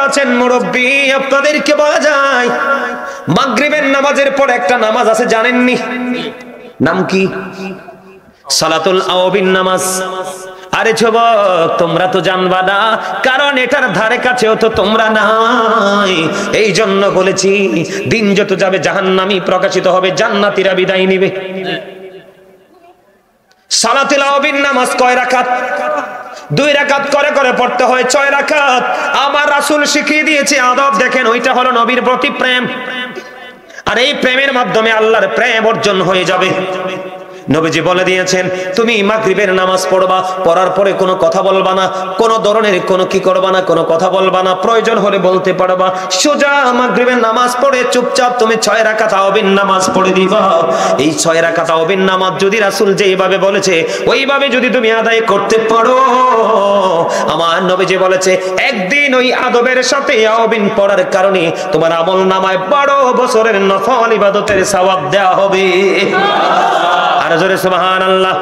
আছেন মুরব্বী, আপনাদেরকে বলা যায় মাগরিবের নামাজের পর একটা নামাজ আছে, জানেননি? নাম কি? সালাতুল আওবিন নামাজ। আরে যুবক, তোমরা তো জানবা না, কারণ এটার ধারে কাছেও তো তোমরা নাই। এই জন্য বলেছি, দিন যত যাবে জাহান্নামী প্রকাশিত হবে, জান্নাতীরা বিদায় নিবে। সালাতুল আওবিন নামাজ কয় রাকাত? 2 রাকাত করে করে পড়তে হয়, 6 রাকাত। আমার রাসূল শিখিয়ে দিয়েছে আদব, দেখেন, ওইটা হলো নবীর প্রতি প্রেম। আর এই প্রেমের মাধ্যমে আল্লাহর প্রেম অর্জন হয়ে যাবে। নবীজি বলে দিয়েছেন, তুমি মাগরিবের নামাজ পড়বা, পড়ার পরে কোনো কথা বলবা না, কোনো ধরনের কোনো কি করবা না, কোনো কথা বলবা না, প্রয়োজন হলে বলতে পারবা। সোজা মাগরিবের নামাজ পড়ে চুপচাপ তুমি 6 রাকাত আওবিন নামাজ পড়ে দিবা। এই 6 রাকাত আওবিন নামাজ যদি রাসূল যেইভাবে বলেছে ওইভাবে যদি তুমি আদায় করতে পারো, আমার নবীজি বলেছে একদিন ওই আদবের সাথে আওবিন পড়ার কারণে তোমার আমল নামায় 12 বছরের নফল ইবাদতের সওয়াব দেওয়া হবে। আর জোরে সুবহানাল্লাহ।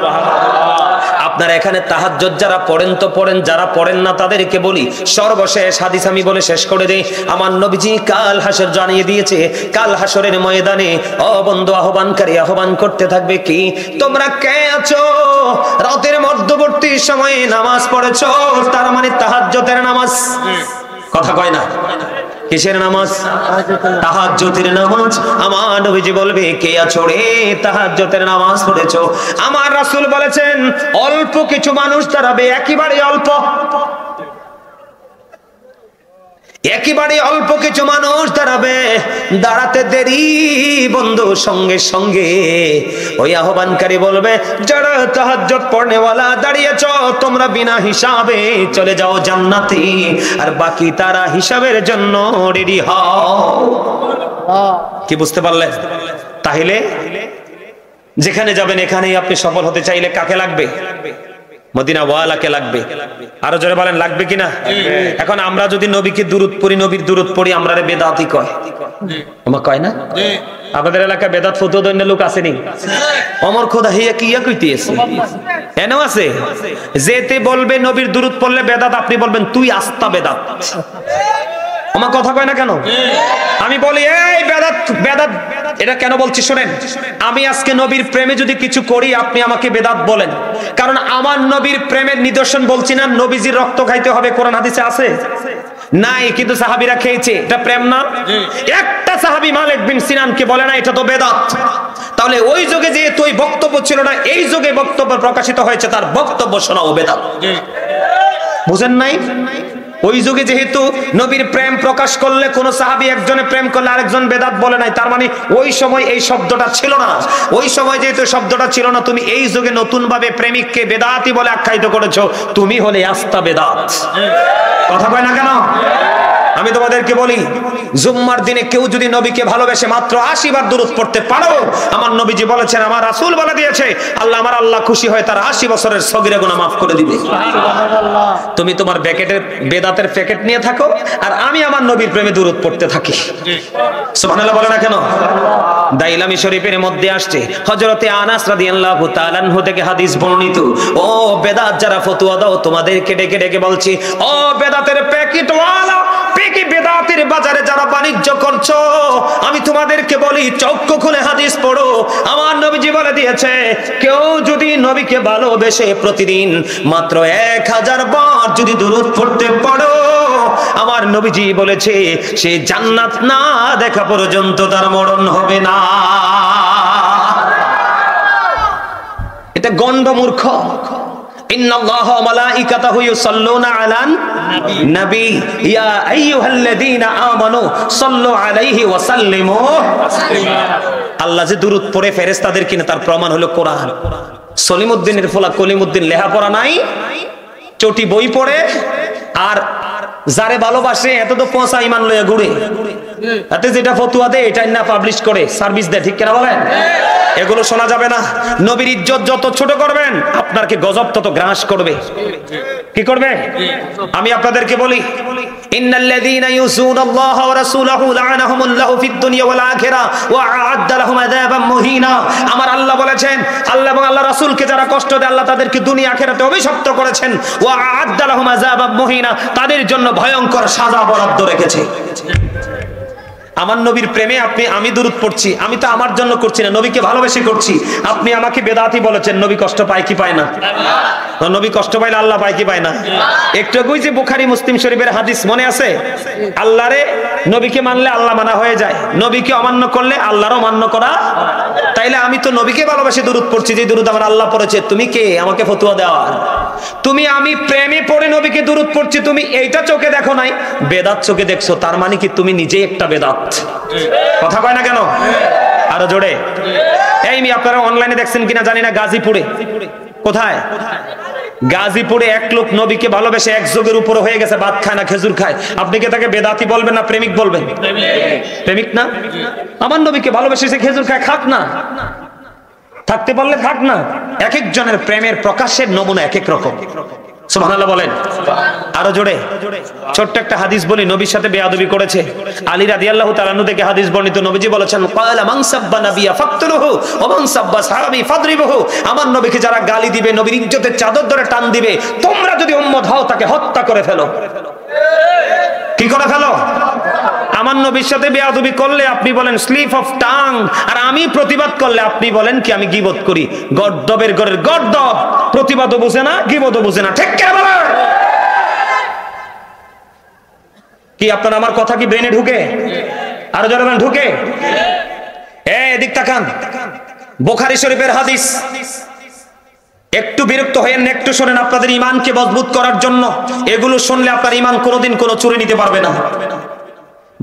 আপনারা এখানে তাহাজ্জুদ যারা পড়েন তো পড়েন, যারা পড়েন না তাদেরকে বলি, সর্বশেষ হাদিস আমি বলে শেষ করে দেই। আমার নবীজি কাল হাসর জানিয়ে দিয়েছে, কাল হাসরের ময়দানে ও বন্ধু আহ্বানকারী আহ্বান করতে থাকবে, কি তোমরা কে আছো রাতের মধ্যবর্তী সময়ে নামাজ পড়েছো, তার মানে তাহাজ্জুদের নামাজ। কথা কয় না? কিসের নামাজ? তাহাজ্জুদের নামাজ। আমার নবীজি বলবে, কে আছো রে তাহাজ্জুদের নামাজ পড়েছো? আমার রাসূল বলেছেন, অল্প কিছু মানুষ দাঁড়াবে, একেবারে অল্প, একেবারে অল্প কিছু মানুষ দাঁড়াবে। দাঁড়াতে দেরি বন্ধু, সঙ্গে সঙ্গে ওই আহ্বানকারী বলবে, যারা তাহাজ্জুদ পড়নেওয়ালা দাঁড়িয়েছ, তোমরা বিনা হিসাবে চলে যাও জান্নাতে, আর বাকি তারা হিসাবের জন্য রেডি হও। কি বুঝতে পারলেন? তাহলে যেখানে যাবেন এখানেই আপনি সফল হতে চাইলে কাকে লাগবে? মদিনা ওয়ালাকে লাগবে। আরো জোরে বলেন, লাগবে কিনা? এখন আমরা যদি নবীকে দুরূদ পড়ি, নবীর দুরূদ পড়ি, আমরা বেদাতি কয়, আমার কয় না? আপনাদের এলাকায় বেদাত ফতুয়া দন্য লোক আসেনি? অমর খোদা হিয়া কিয়া কইতেছে, এনো আছে যেতে বলবে নবীর দুরূদ পড়লে বেদাত, আপনি বলবেন তুই আস্তা বেদাত। আমার কথা কয় না কেন? আমি বলি, এই বেদাত বেদাত। এটা কেন বলছি শুনেন, আমি আজকে নবীর প্রেমে যদি কিছু করি আপনি আমাকে বেদাত বলেন, কারণ আমার নবীর প্রেমের নিদর্শন বলছি না। নবীজির রক্ত খাইতে হবে কোরআন হাদিসে আছে নাই, কিন্তু সাহাবীরা খেয়েছে, এটা প্রেম না? একটা সাহাবী মালিক বিন সিনানকে বলে না এটা তো বেদাত। তাহলে ওই যুগে যেহেতু ওই বক্তব্য ছিল না, এই যুগে বক্তব্য প্রকাশিত হয়েছে, তার বক্তব্য শোনাও বেদাত। বুঝেন নাই? ওই যুগে যেহেতু নবীর প্রেম প্রকাশ করলে কোন সাহাবী একজনে প্রেম করলে আরেকজন বেদাত বলে নাই, তার মানে ওই সময় এই শব্দটা ছিল না। ওই সময় যেহেতু শব্দটা ছিল না, তুমি এই যুগে নতুন ভাবে প্রেমিককে বেদাতি বলে আখ্যায়িত করেছো, তুমি হলে আস্তা বেদাত। কথা কয় না কেন? আমি তোমাদেরকে বলি, জুম্মার দিনে কেউ যদি নবীকে ভালোবেসে মাত্র 80 বার দুরূদ পড়তে পারো, আমার নবীজি বলেছেন, আমার রাসূল বলে দিয়েছে, আল্লাহ খুশি হয় তার 80 বছরের সগীরা গুনাহ মাফ করে দিবে। তুমি তোমার বেদাতের প্যাকেট নিয়ে থাকো, আর আমি আমার নবীর প্রেমে দুরূদ পড়তে থাকি। সুবহানাল্লাহ বলে না কেন? দাইলামি শরীফের মধ্যে আসছে, হযরতে আনাস রাদিয়াল্লাহু তাআলা আনহু থেকে হাদিস বর্ণিত, ও বেদাত যারা ফতোয়া দাও, তোমাদেরকে ডেকে ডেকে বলছি, ও বেদাতের প্যাকেটওয়ালা, কি বেদাতের বাজারে যারা বাণিজ্য করছো, আমি তোমাদেরকে বলি চক্ষু খুলে হাদিস পড়ো। আমার নবীজি বলে দিয়েছে, কেউ যদি নবীকে ভালোবেসে প্রতিদিন মাত্র 1000 বার যদি দুরূদ পড়তে পারো, আমার নবীজি বলেছে সে জান্নাত না দেখা পর্যন্ত তার মরণ হবে না। এটা গন্ড মূর্খ। ইন্নাল্লাহা ওয়া মালাইকাতাহু ইউসাল্লুনা আলান নবী ইয়া আইয়ুহাল্লাযীনা আমানু সাল্লু আলাইহি ওয়া সাল্লিমু তাসলিমা। আল্লাহ যে দুরূদ পড়ে ফেরেশতাদের কিনা, তার প্রমাণ হলো কোরআন। সলিমউদ্দিনের ফলা কলিমউদ্দিন লেখাপড়া নাই, চটি বই পড়ে, আর যারে ভালোবাসে এত তো পচা ঈমান লইয়া ঘুরে, এতে যেটা ফতোয়া দেয় এটাই না পাবলিশ করে সার্ভিস দেয়। ঠিক কিনা বলেন? এগুলো শোনা যাবে না। নবীর ইজ্জত যত ছোট করবেন আপনাকে গজব তত গ্রাস করবে। কি করবে? আমি আপনাদেরকে বলি, ইন্নাল্লাযীনা ইউযুনাল্লাহা ওয়া রাসূলাহু লা'আনাহুমুল্লাহু ফিদ দুনিয়া ওয়াল আখিরাহ ওয়া আ'আদ্দা লাহুম আযাবাম মুহিনা। আমার আল্লাহ বলেছেন, আল্লাহ এবং আল্লাহর রাসূলকে যারা কষ্ট দেয় আল্লাহ তাদেরকে দুনিয়া আখিরাতে অভিশপ্ত করেছেন। ওয়া আ'আদ্দা লাহুম আযাবাম মুহিনা, তাদের জন্য ভয়ঙ্কর সাজা বরাদ্দ রেখেছে। আমার নবীর প্রেমে আমি দুরূদ পড়ছি, আমি তো আমার জন্য করছি না, নবীকে ভালোবেসে করছি। আপনি আমাকে বেদাতি বলেছেন, নবী কষ্ট পায় কি পায় না? নবী কষ্ট পাইলে আল্লাহ পায় কি পায় না? একটু আগে যে বুখারী মুসলিম শরীফের হাদিস মনে আছে, আল্লাহরে নবীকে মানলে আল্লাহ মানা হয়ে যায়, নবীকে অমান্য করলে আল্লাহরও মান্য করা। তাইলে আমি তো নবীকে ভালোবেসে দুরূদ পড়ছি, যে দুরূদ আমার আল্লাহ পড়েছে। তুমি কে আমাকে ফতোয়া দেওয়া? তুমি আমি প্রেমে পড়ে নবীকে দুরূদ পড়ছি, তুমি এইটা চোখে দেখো নাই, বেদাত চোখে দেখছো। তার মানে কি তুমি নিজেই একটা বেদাত। কথা কয় না কেন? আরো জোরে। এই আপনারা অনলাইনে দেখছেন কিনা জানি না, গাজীপুরে, কোথায় গাজীপুরে এক লোক নবীকে ভালোবেসে এক যোগের উপরে হয়ে গেছে, ভাত খায় না, খেজুর খায়। আপনি কি তাকে বেদাতি বলবেন না প্রেমিক বলবেন? প্রেমিক না? আমার নবীকে ভালোবেসে সে খেজুর খায়, খাক না, থাকতে পারলে থাক না। এক একজনের প্রেমের প্রকাশের নমুনা এক এক রকম। সুবহানাল্লাহ বলেন। আরো জোরে। ছোট্ট একটা হাদিস বলি, নবীর সাথে বেয়াদবি করেছে আলী রাদিয়াল্লাহু তাআলা আনহু থেকে হাদিস বর্ণিত। নবীজি বলেছেন, ক্বালা মান সাব্বা নাবিয়্যা ফাকতুলুহু ওয়া মান সাব্বা সাহাবী ফাদরিবুহু। আমার নবীকে যারা গালি দিবে, নবীর ইজ্জতের চাদর ধরে টান দিবে, তোমরা যদি উম্মত হও তাকে হত্যা করে ফেলো। কি করে ফেলো? আমার নবীর সাথে বেয়াদবি করলে আপনি বলেন স্লিপ অফ টাং, আর আমি প্রতিবাদ করলে আপনি বলেন কি আমি গীবত করি। গর্দবের ঘরের গর্দব, প্রতিবাদও বুঝে না, গীবতও বুঝে না। ঠিক কে বলে? কি আপনার আমার কথা কি ব্রেনে ঢুকে? আরো জোরে বলেন ঢুকে? এদিক তাকান, বুখারী শরীফের হাদিস। একটু বিরক্ত হয়েন, একটু শোনেন, আপনাদের ঈমানকে মজবুত করার জন্য। এগুলো শুনলে আপনার ঈমান কোনোদিন কোনো চুরি নিতে পারবে না।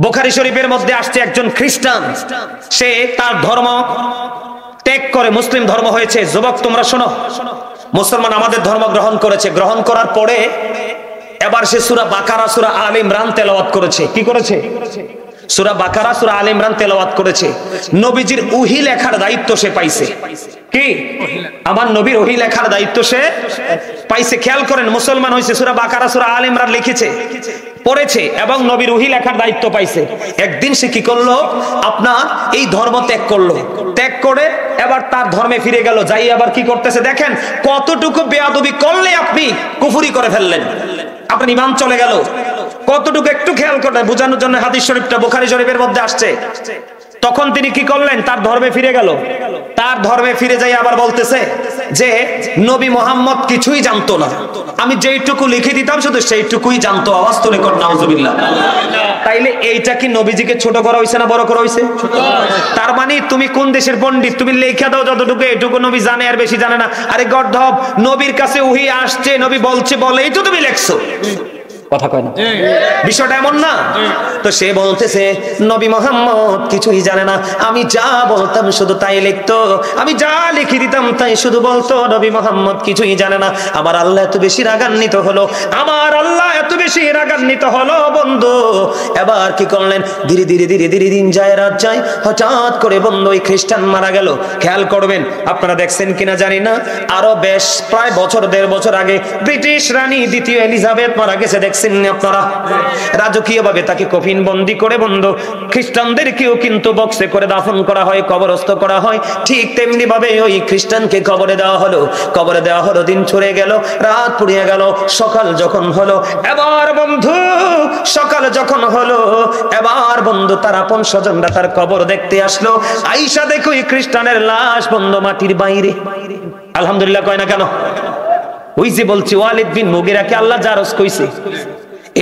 বুখারী শরীফের মধ্যে আসছে একজন খ্রিস্টান, সে তার ধর্ম ত্যাগ করে মুসলিম ধর্ম হয়েছে। যুবক তোমরা শোনো, মুসলমান আমাদের ধর্ম গ্রহণ করেছে, গ্রহণ করার পরে এবার সে সূরা বাকারা সূরা আলে ইমরান তেলাওয়াত করেছে। কি করেছে? সূরা বাকারা সূরা আলে ইমরান তেলাওয়াত করেছে। নবীজির ওহী লেখার দায়িত্ব সে পাইছে। কি? আমার নবীর ওহী লেখার দায়িত্ব সে পাইছে। খেয়াল করেন, মুসলমান হয়েছে, সূরা বাকারা সূরা আলে ইমরান লিখেছে, পড়েছে এবং নবীর ওহী লেখার দায়িত্ব পাইছে। একদিন সে কি করলো? আপনার এই ধর্ম ত্যাগ করলো, ত্যাগ করে এবার তার ধর্মে ফিরে গেল। যাই আবার কি করতেছে দেখেন, কতটুকু বেয়াদবি করলে আপনি কুফরি করে ফেললেন, আপনার ঈমান চলে গেল। কতটুকু একটু খেয়াল করে বোঝানোর জন্য হাদিস শরীফটা বুখারী শরীফের মধ্যে আসছে। তখন তিনি কি করলেন? তার ধর্মে ফিরে গেল। তার ধর্মে ফিরে যাই আবার বলতেছে যে নবী মুহাম্মদ কিছুই জানতো না, আমি যেইটুকু লিখে দিতাম শুধু সেইটুকুই জানতো। আওয়াজ তুলে কর নাউজুবিল্লাহ। তাইলে এইটা কি নবীজিকে ছোট করা হইছে না বড় করা হইছে? তার মানে তুমি কোন দেশের পণ্ডিত? তুমি লেখা দাও যতটুকু, এটুকু নবী জানে আর বেশি জানে না। আরে গর্ধব, নবীর কাছে ওহী আসছে, নবী বলছে বলেই তো তুমি লেখছো। কথা কয় না? বিষয়টা এমন না। তো সে বলতেছে নবী মুহাম্মদ কিছুই জানে না, আমি যা বলতাম শুধু তাই লিখতো, আমি যা লিখে দিতাম তাই শুধু বলতো। নবী মুহাম্মদ কিছুই জানে না। আমার আল্লাহ এত বেশি রাগান্বিত হলো, আমার আল্লাহ এত বেশি রাগান্বিত হলো বন্ধু। এবার কি করলেন? ধীরে ধীরে ধীরে ধীরে দিন যায়, রাত যায়, হঠাৎ করে বন্ধু ওই খ্রিস্টান মারা গেল। খেয়াল করবেন, আপনারা দেখছেন কিনা জানি না, আরো বেশ প্রায় বছর 1.5 বছর আগে ব্রিটিশ রানী দ্বিতীয় এলিজাবেথ মারা গেছে। দেখছেন আপনারা? রাজকীয় ভাবে তাকে কফিন বন্দি করে বন্ধু খ্রিস্টানদেরকেও কিন্তু বক্সে করে দাফন করা হয়, কবরস্থ করা হয়। ঠিক তেমনি ভাবে ওই খ্রিস্টানকে কবরে দেওয়া হলো। কবরে দেওয়া হলো, দিন চলে গেল, রাত পুড়িয়ে গেল। সকাল যখন হলো, এবার বন্ধু সকাল যখন হলো, এবার বন্ধু তার আপন স্বজনরা তার কবর দেখতে আসলো। আইসা দেখো এই খ্রিস্টানের লাশ বন্ধু মাটির বাইরে। আলহামদুলিল্লাহ কয় না কেন? ওই যে বলছি ওয়ালিদ বিন মুগিরাকে আল্লাহ জারজ কইছে।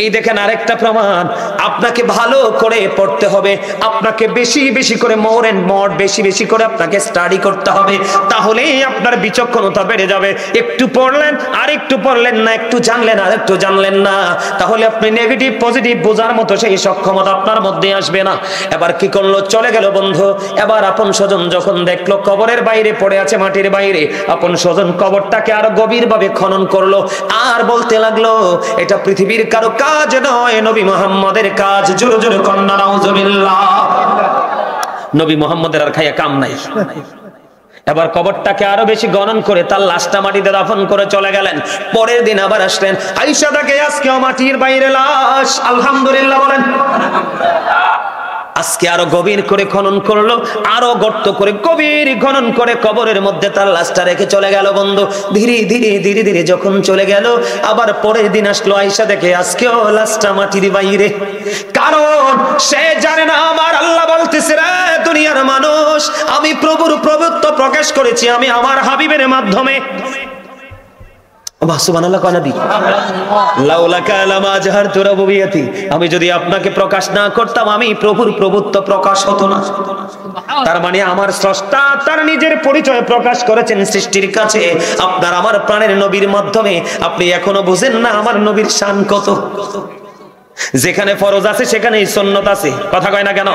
এই দেখেন আরেকটা প্রমাণ, আপনাকে ভালো করে পড়তে হবে, আপনাকে বেশি বেশি করে মোর এন্ড মোর বেশি বেশি করে আপনাকে স্টাডি করতে হবে, তাহলেই আপনার বিচক্ষণতা বেড়ে যাবে। একটু পড়লেন আর একটু পড়লেন না, একটু জানলেন আর একটু জানলেন না, তাহলে আপনি নেগেটিভ পজিটিভ বোঝার মতো সেই সক্ষমতা আপনার মধ্যে আসবে না। এবার কি করলো? চলে গেল বন্ধু। এবার আপন স্বজন যখন দেখলো কবরের বাইরে পড়ে আছে, মাটির বাইরে, আপন স্বজন কবরটাকে আরো গভীরভাবে খনন করলো আর বলতে লাগলো এটা পৃথিবীর কারো কাজ নয়, নবী মুহাম্মদের কাজ। জোরে জোরে কন্যা নাউজুবিল্লাহ। নবী মুহাম্মদের আর খাইয়া কাম নাই। এবার কবরটাকে আরো বেশি গণন করে তার লাশটা মাটিতে দাফন করে চলে গেলেন। পরের দিন আবার আসলেন, আয়েশা তাকে আজকেও মাটির বাইরে লাশ। আলহামদুলিল্লাহ বলেন। আজকে আরো গভীর করে খনন করলো, আরো গর্ত করে গভীর খনন করে কবরের মধ্যে তার লাশটা রেখে চলে গেল। বন্ধু ধীরে ধীরে ধীরে ধীরে যখন চলে গেল, আবার পরের দিন আসলো, আয়েশা দেখে আজকেও লাশটা মাটির বাইরে। কারণ সে জানে না আমার আল্লাহ বলতেছে, রে দুনিয়ার মানুষ, আমি প্রভুর প্রভুত্ব প্রকাশ করেছি আমি আমার হাবিবের মাধ্যমে। আমি যদি আপনাকে প্রকাশ না করতাম, আমি প্রভুর প্রভুত্ব প্রকাশ হতো না। তার মানে আমার স্রষ্টা তার নিজের পরিচয় প্রকাশ করেছেন সৃষ্টির কাছে আপনার আমার প্রাণের নবীর মাধ্যমে। আপনি এখনো বুঝেন না আমার নবীর শান কত। যেখানে ফরজ আছে সেখানেই সুন্নাত আছে, কথা কয় না কেন?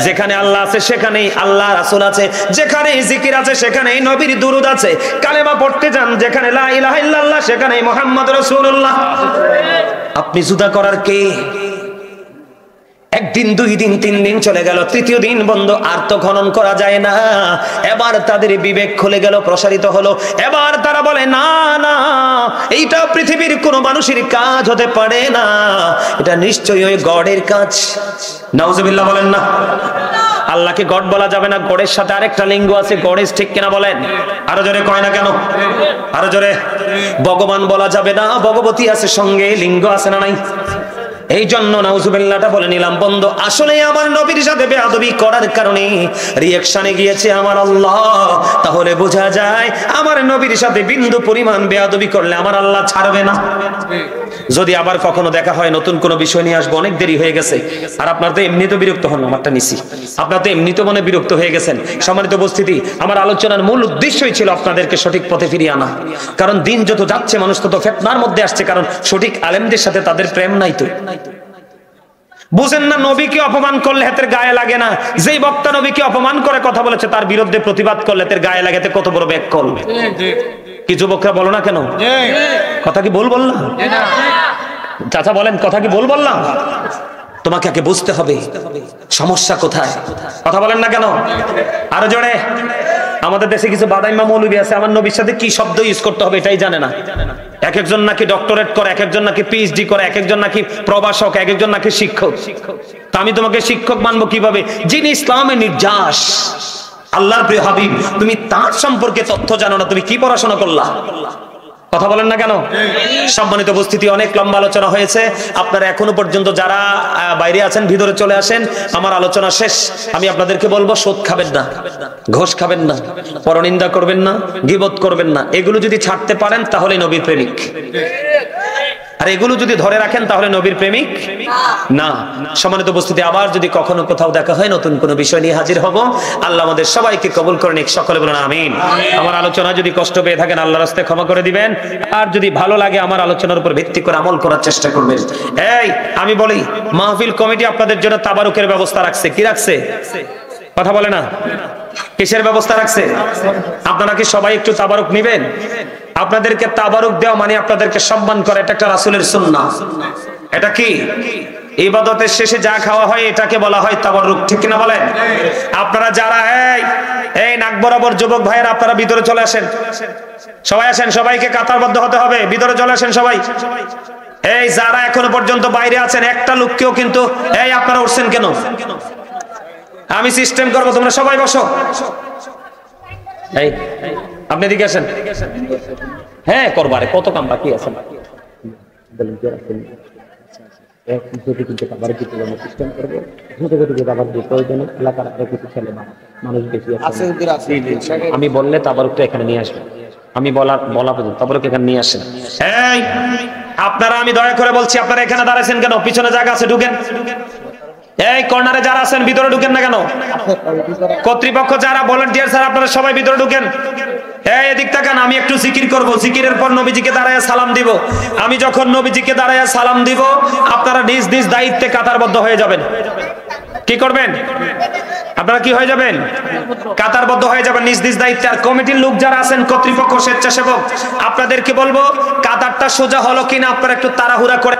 যেখানে আল্লাহ আছে সেখানেই আল্লাহ রাসূল আছে, যেখানে জিকির আছে সেখানেই নবীর দুরূদ আছে। কালেমা পড়তে যান, যেখানে লা ইলাহা ইল্লাল্লাহ সেখানেই মুহাম্মদ রাসূলুল্লাহ। আপনি জুদা করার কে? একদিন, দুই দিন, তিন দিন চলে গেল, তৃতীয় দিন বন্ধ, আর তো খনন করা যায় না। এবার তাদের বিবেক খুলে গেল, প্রসারিত হলো। এবার তারা বলে, না না, এইটা পৃথিবীর কোন মানুষের কাজ হতে পারে না, এটা নিশ্চয়ই ওই গডের কাজ। নাউজুবিল্লাহ বলেন না। আল্লাহকে গড বলা যাবে না, গডের সাথে আরেকটা লিঙ্গ আছে, গডেস, ঠিক কিনা বলেন? আরো জোরে কয় না কেন? আরো জোরে। ভগবান বলা যাবে না, ভগবতী আছে সঙ্গে, লিঙ্গ আছে না নাই? এই জন্য নাউজুবিল্লাহটা বলে নিলাম। বন্ধ আসলে আমার নবীর সাথে বেয়াদবি করার কারণে রিঅ্যাকশনে গিয়েছে আমার আল্লাহ। তাহলে বোঝা যায় আমার নবীর সাথে বিন্দু পরিমাণ বেয়াদবি করলে আমার আল্লাহ ছাড়বে না। যদি আবার কখনো দেখা হয়, নতুন কোনো বিষয় নিয়ে আসবো, অনেক দেরি হয়ে গেছে। আর আপনার তো এমনি তো বিরক্ত হন, আমারটা নিছি, আপনার তো এমনি তো মনে বিরক্ত হয়ে গেছেন। সম্মানিত উপস্থিতি, আমার আলোচনার মূল উদ্দেশ্যই ছিল আপনাদেরকে সঠিক পথে ফিরিয়ে আনা। কারণ দিন যত যাচ্ছে মানুষ তত ফিতনার মধ্যে আসছে, কারণ সঠিক আলেমদের সাথে তাদের প্রেম নাই। তো বুঝেন না, নবীকে অপমান করলে হাতের গায়ে লাগে না। যেই বক্তা নবীকে অপমান করে কথা বলেছে তার বিরুদ্ধে প্রতিবাদ করলে হাতের গায়ে লাগে, কত বড় ব্যাক কল। কি যুবকরা বলো না কেন? কথা কি বল বললাম? চাচা বলেন, কথা কি বল বললাম? তোমাকে আগে বুঝতে হবে সমস্যা কোথায়। কথা বলেন না কেন? আরো জোরে। আমাদের দেশে কিছু বাদাইমা মৌলবী আছে, আমার নবীর সাথে কি শব্দ ইউজ করতে হবে এটাই জানে না। এক একজন নাকি ডক্টরেট করে, এক একজন নাকি পিএইচডি করে, এক একজন নাকি প্রভাষক, এক একজন নাকি শিক্ষক। তা আমি তোমাকে শিক্ষক মানবো কিভাবে, যিনি ইসলামের নির্যাস, আল্লাহর প্রিয় হাবিব, তুমি তার সম্পর্কে তথ্য জানো না, তুমি কি পড়াশোনা করলা? কথা বলেন না কেন? সম্মানিত উপস্থিতি, অনেক লম্বা আলোচনা হয়েছে। আপনারা এখনো পর্যন্ত যারা বাইরে আছেন ভিতরে চলে আসেন, আমার আলোচনা শেষ। আমি আপনাদেরকে বলবো, সুদ খাবেন না, ঘুষ খাবেন না, পরনিন্দা করবেন না, গীবত করবেন না। এগুলো যদি ছাড়তে পারেন তাহলে নবীর প্রেমিক, আর এগুলো যদি ধরে রাখেন তাহলে নবীর প্রেমিক না। সম্মানিত উপস্থিতি, আবার যদি কখনো কোথাও দেখা হয় নতুন কোনো বিষয় নিয়ে হাজির হব। আল্লাহ আমাদের সবাইকে কবুল করে নিক, সকলে বলেন আমিন। আমার আলোচনা যদি কষ্ট পেয়ে থাকেন আল্লাহর রাস্তায় ক্ষমা করে দিবেন, আর যদি ভালো লাগে আমার আলোচনার উপর ভিত্তি করে আমল করার চেষ্টা করবেন। এই আমি বলি, মাহফিল কমিটি আপনাদের জন্য তাবারুকের ব্যবস্থা রাখছে। কি রাখছে? কথা বলে না। কিসের ব্যবস্থা রাখছে? আপনারা কি সবাই একটু তাবারুক নেবেন? আপনাদেরকে তাবারুক দেওয়া মানে আপনাদেরকে সম্মান করা, এটা একটা রাসূলের সুন্নাহ। এটা কি? ইবাদতের শেষে যা খাওয়া হয় এটাকে বলা হয় তাবারুক, ঠিক কিনা বলেন? আপনারা যারা এই নাক বরাবর যুবক ভাইয়েরা, আপনারা ভিতরে চলে আসেন, সবাই আসেন, সবাইকে কাতারবদ্ধ হতে হবে, ভিতরে চলে আসেন সবাই। এই যারা এখনো পর্যন্ত বাইরে আছেন, একটা লোককেও কিন্তু, এই আপনারা উঠছেন কেন? আমি সিস্টেম করবো, তোমরা সবাই বসো। এই আপনি এদিকে আসেন। হ্যাঁ করবারে, কত কাম বাকি আছে। আমি বললে তাবারুকটা এখানে নিয়ে আসবেন, আমি বলা পর্যন্ত তাবারুক এখানে নিয়ে আসেন। এই আপনারা, আমি দয়া করে বলছি, আপনারা এখানে দাঁড়াইছেন কেন? পিছনে জায়গা আছে, ঢুকেন। এই কর্নারে যারা আছেন ভিতরে ঢুকেন না কেন? কর্তৃপক্ষ যারা ভলান্টিয়ার স্যার, আপনারা সবাই ভিতরে ঢুকেন। এই এদিক তাকান, আমি একটু জিকির করব, জিকিরের পর নবীজিকে দাঁড়ায় সালাম দিব। আমি যখন নবীজিকে দাঁড়ায় সালাম দিব, আপনারা নিজ নিজ দায়িত্বে কাতারবদ্ধ হয়ে যাবেন। কি করবেন আপনারা? কি হয়ে যাবেন? কাতারবদ্ধ হয়ে যাবেন নিজ নিজ দায়িত্বে। আর কমিটির লোক যারা আছেন, কর্তৃপক্ষ, স্বেচ্ছাসেবক, আপনাদেরকে বলবো কাতারটা সোজা হলো কিনা আপনারা একটু তাড়াহুড়া করে